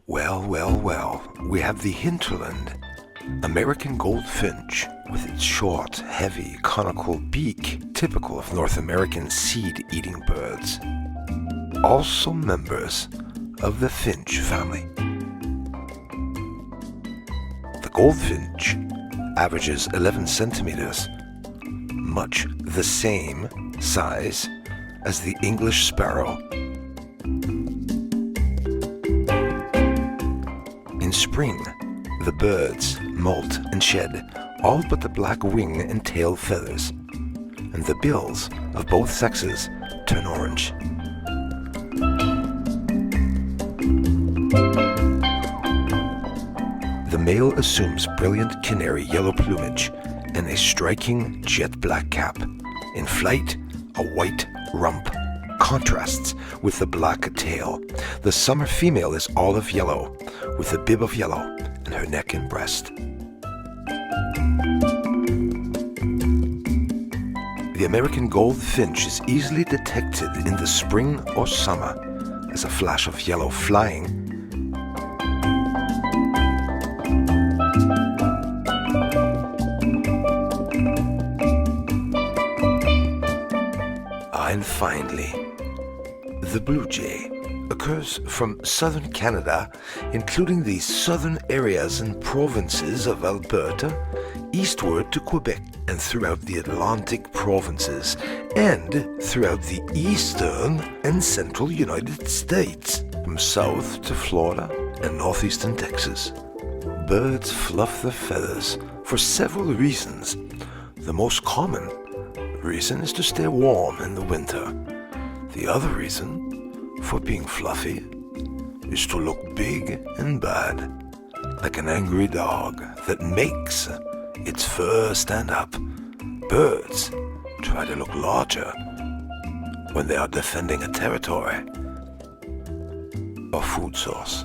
Well, we have the Hinterland, American goldfinch with its short, heavy, conical beak, typical of North American seed-eating birds. Also members of the finch family. The goldfinch averages 11 centimeters, much the same size as the English sparrow. In spring, the birds molt and shed all but the black wing and tail feathers, and the bills of both sexes turn orange. The male assumes brilliant canary yellow plumage and a striking jet black cap. In flight, a white rump contrasts with the black tail. The summer female is olive yellow, with a bib of yellow in her neck and breast. The American goldfinch is easily detected in the spring or summer as a flash of yellow flying. And finally, the blue jay occurs from southern Canada, including the southern areas and provinces of Alberta, eastward to Quebec, and throughout the Atlantic provinces, and throughout the eastern and central United States, from south to Florida and northeastern Texas. Birds fluff their feathers for several reasons. The most common reason is to stay warm in the winter. The other reason for being fluffy is to look big and bad, like an angry dog that makes its fur stand up. Birds try to look larger when they are defending a territory or food source.